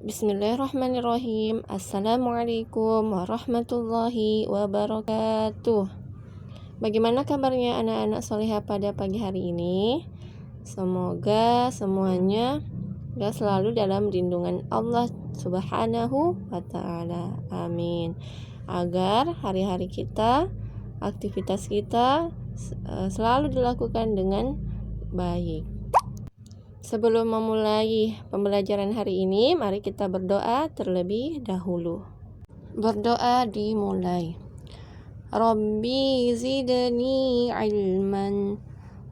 Bismillahirrahmanirrahim. Assalamualaikum warahmatullahi wabarakatuh. Bagaimana kabarnya anak-anak solehah pada pagi hari ini? Semoga semuanya selalu dalam lindungan Allah Subhanahu wa ta'ala. Amin. Agar hari-hari kita, aktivitas kita selalu dilakukan dengan baik. Sebelum memulai pembelajaran hari ini, mari kita berdoa terlebih dahulu. Berdoa dimulai. Rabbi zidni ilman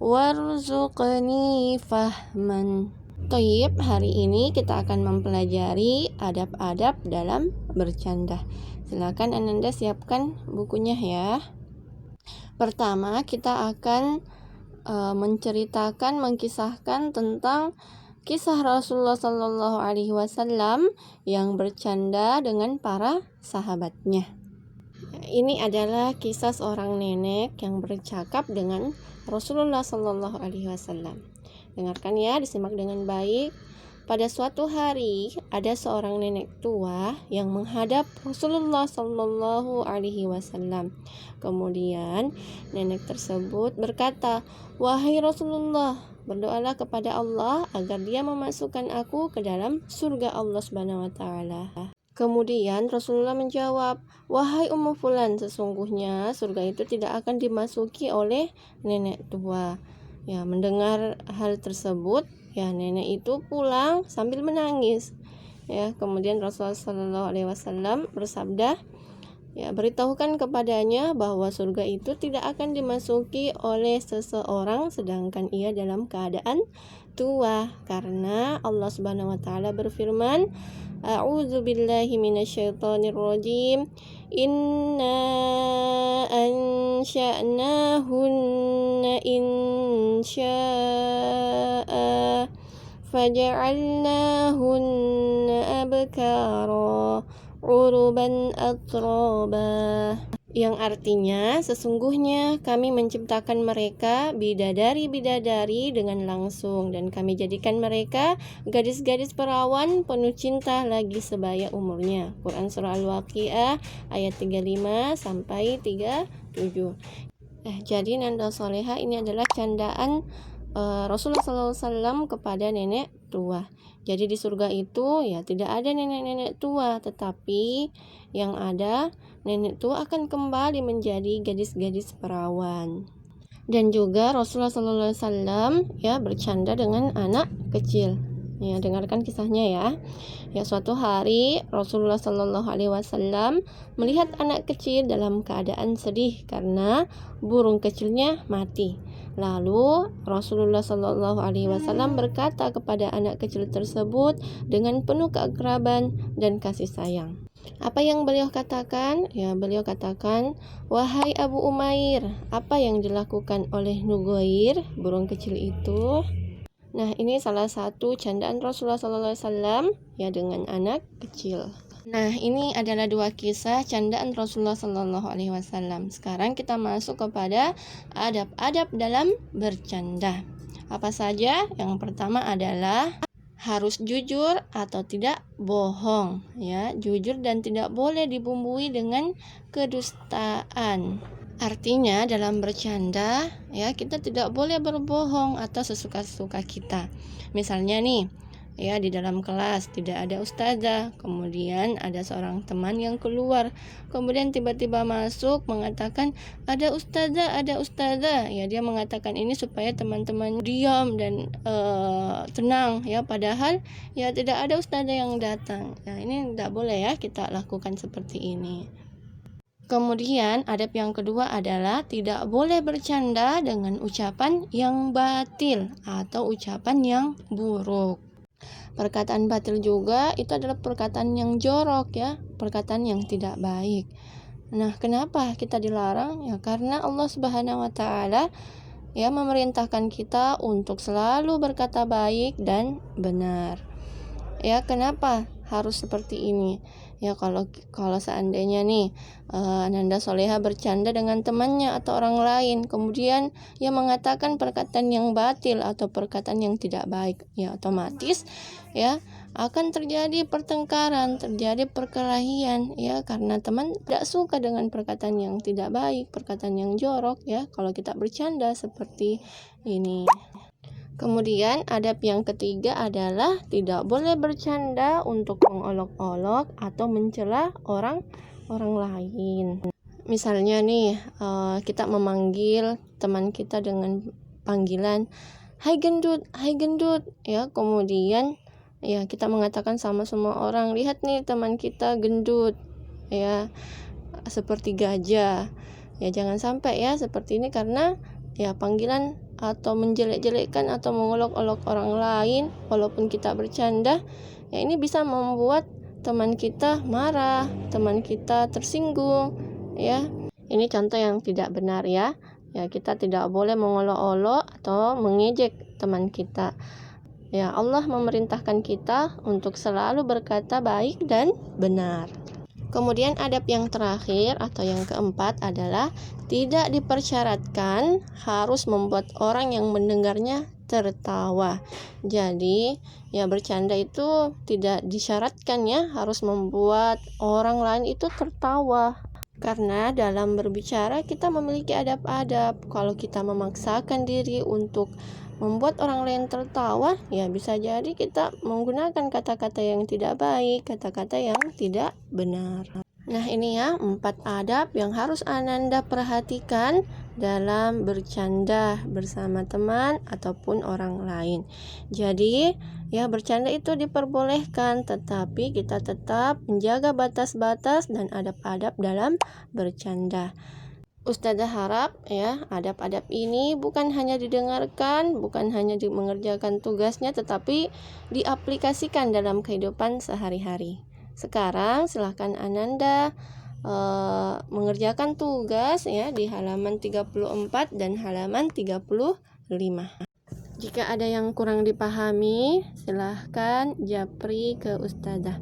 warzuqni fahman. Thayyib, hari ini kita akan mempelajari adab-adab dalam bercanda. Silakan Ananda siapkan bukunya ya. Pertama, kita akan mengkisahkan tentang kisah Rasulullah Sallallahu Alaihi Wasallam yang bercanda dengan para sahabatnya. Ini adalah kisah seorang nenek yang bercakap dengan Rasulullah Sallallahu Alaihi Wasallam. Dengarkan ya, disimak dengan baik. Pada suatu hari, ada seorang nenek tua yang menghadap Rasulullah Sallallahu Alaihi Wasallam. Kemudian nenek tersebut berkata, "Wahai Rasulullah, berdoalah kepada Allah agar Dia memasukkan aku ke dalam surga Allah Subhanahu wa taala." Kemudian Rasulullah menjawab, "Wahai Ummu Fulan, sesungguhnya surga itu tidak akan dimasuki oleh nenek tua." Ya, mendengar hal tersebut, ya nenek itu pulang sambil menangis. Ya, kemudian Rasulullah Shallallahu Alaihi Wasallam bersabda, ya beritahukan kepadanya bahwa surga itu tidak akan dimasuki oleh seseorang sedangkan ia dalam keadaan tua, karena Allah Subhanahu Wa Taala berfirman, A'udzubillahi minasyaitonirrajim. Inna ansha'nahunna insya'a faja'alnahunna abkara uruban atraba, yang artinya sesungguhnya kami menciptakan mereka bidadari-bidadari dengan langsung dan kami jadikan mereka gadis-gadis perawan penuh cinta lagi sebaya umurnya. Quran surah Al-Waqiah ayat 35 sampai 37. Jadi Nanda Soleha, ini adalah candaan Rasulullah SAW kepada nenek tua. Jadi di surga itu ya tidak ada nenek-nenek tua, tetapi yang ada nenek tua akan kembali menjadi gadis-gadis perawan. Dan juga Rasulullah SAW ya bercanda dengan anak kecil. Ya, dengarkan kisahnya ya. Ya, suatu hari Rasulullah SAW melihat anak kecil dalam keadaan sedih karena burung kecilnya mati. Lalu Rasulullah SAW berkata kepada anak kecil tersebut dengan penuh keakraban dan kasih sayang. Apa yang beliau katakan? Ya, beliau katakan, "Wahai Abu Umair, apa yang dilakukan oleh Nugair, burung kecil itu?" Nah, ini salah satu candaan Rasulullah SAW ya dengan anak kecil. Nah, ini adalah dua kisah candaan Rasulullah SAW. Sekarang kita masuk kepada adab-adab dalam bercanda. Apa saja? Yang pertama adalah harus jujur atau tidak bohong. Ya, jujur dan tidak boleh dibumbui dengan kedustaan. Artinya dalam bercanda ya kita tidak boleh berbohong atau sesuka-suka kita. Misalnya nih, ya di dalam kelas tidak ada ustazah, kemudian ada seorang teman yang keluar, kemudian tiba-tiba masuk mengatakan ada ustazah. Ya, dia mengatakan ini supaya teman-teman diam dan tenang ya, padahal ya tidak ada ustazah yang datang. Ya, ini tidak boleh ya kita lakukan seperti ini. Kemudian adab yang kedua adalah tidak boleh bercanda dengan ucapan yang batil atau ucapan yang buruk. Perkataan batil juga itu adalah perkataan yang jorok ya, perkataan yang tidak baik. Nah, kenapa kita dilarang? Ya karena Allah Subhanahu wa taala ya memerintahkan kita untuk selalu berkata baik dan benar. Ya, kenapa harus seperti ini? Ya kalau seandainya nih Ananda Soleha bercanda dengan temannya atau orang lain, kemudian ia mengatakan perkataan yang batil atau perkataan yang tidak baik, ya otomatis ya akan terjadi pertengkaran, terjadi perkelahian ya, karena teman tidak suka dengan perkataan yang tidak baik, perkataan yang jorok ya, kalau kita bercanda seperti ini. Kemudian adab yang ketiga adalah tidak boleh bercanda untuk mengolok-olok atau mencela orang lain. Misalnya nih, kita memanggil teman kita dengan panggilan hai gendut ya, kemudian ya kita mengatakan sama semua orang, lihat nih teman kita gendut ya, seperti gajah ya. Jangan sampai ya seperti ini, karena ya panggilan atau menjelek-jelekkan atau mengolok-olok orang lain walaupun kita bercanda ya, ini bisa membuat teman kita marah, teman kita tersinggung ya. Ini contoh yang tidak benar ya. Ya, kita tidak boleh mengolok-olok atau mengejek teman kita. Ya, Allah memerintahkan kita untuk selalu berkata baik dan benar. Kemudian adab yang terakhir atau yang keempat adalah tidak dipersyaratkan harus membuat orang yang mendengarnya tertawa. Jadi ya, bercanda itu tidak disyaratkan ya harus membuat orang lain itu tertawa. Karena dalam berbicara kita memiliki adab-adab. Kalau kita memaksakan diri untuk membuat orang lain tertawa, ya bisa jadi kita menggunakan kata-kata yang tidak baik, kata-kata yang tidak benar. Nah, ini ya 4 adab yang harus Ananda perhatikan dalam bercanda bersama teman ataupun orang lain. Jadi ya, bercanda itu diperbolehkan, tetapi kita tetap menjaga batas-batas dan adab-adab dalam bercanda. Ustazah harap ya, adab-adab ini bukan hanya didengarkan, bukan hanya mengerjakan tugasnya, tetapi diaplikasikan dalam kehidupan sehari-hari. Sekarang silahkan Ananda mengerjakan tugas ya di halaman 34 dan halaman 35. Jika ada yang kurang dipahami, silahkan japri ke Ustazah.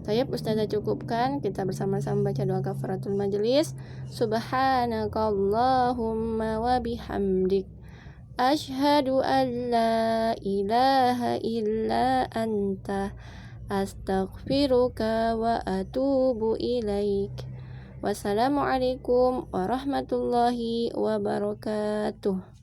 Tayyib, Ustazah cukupkan. Kita bersama-sama baca doa kafaratul majelis. Subhanakallahumma wa bihamdik, asyhadu an la ilaha illa anta, astaghfiruka wa atubu ilaik. Wassalamualaikum warahmatullahi wabarakatuh.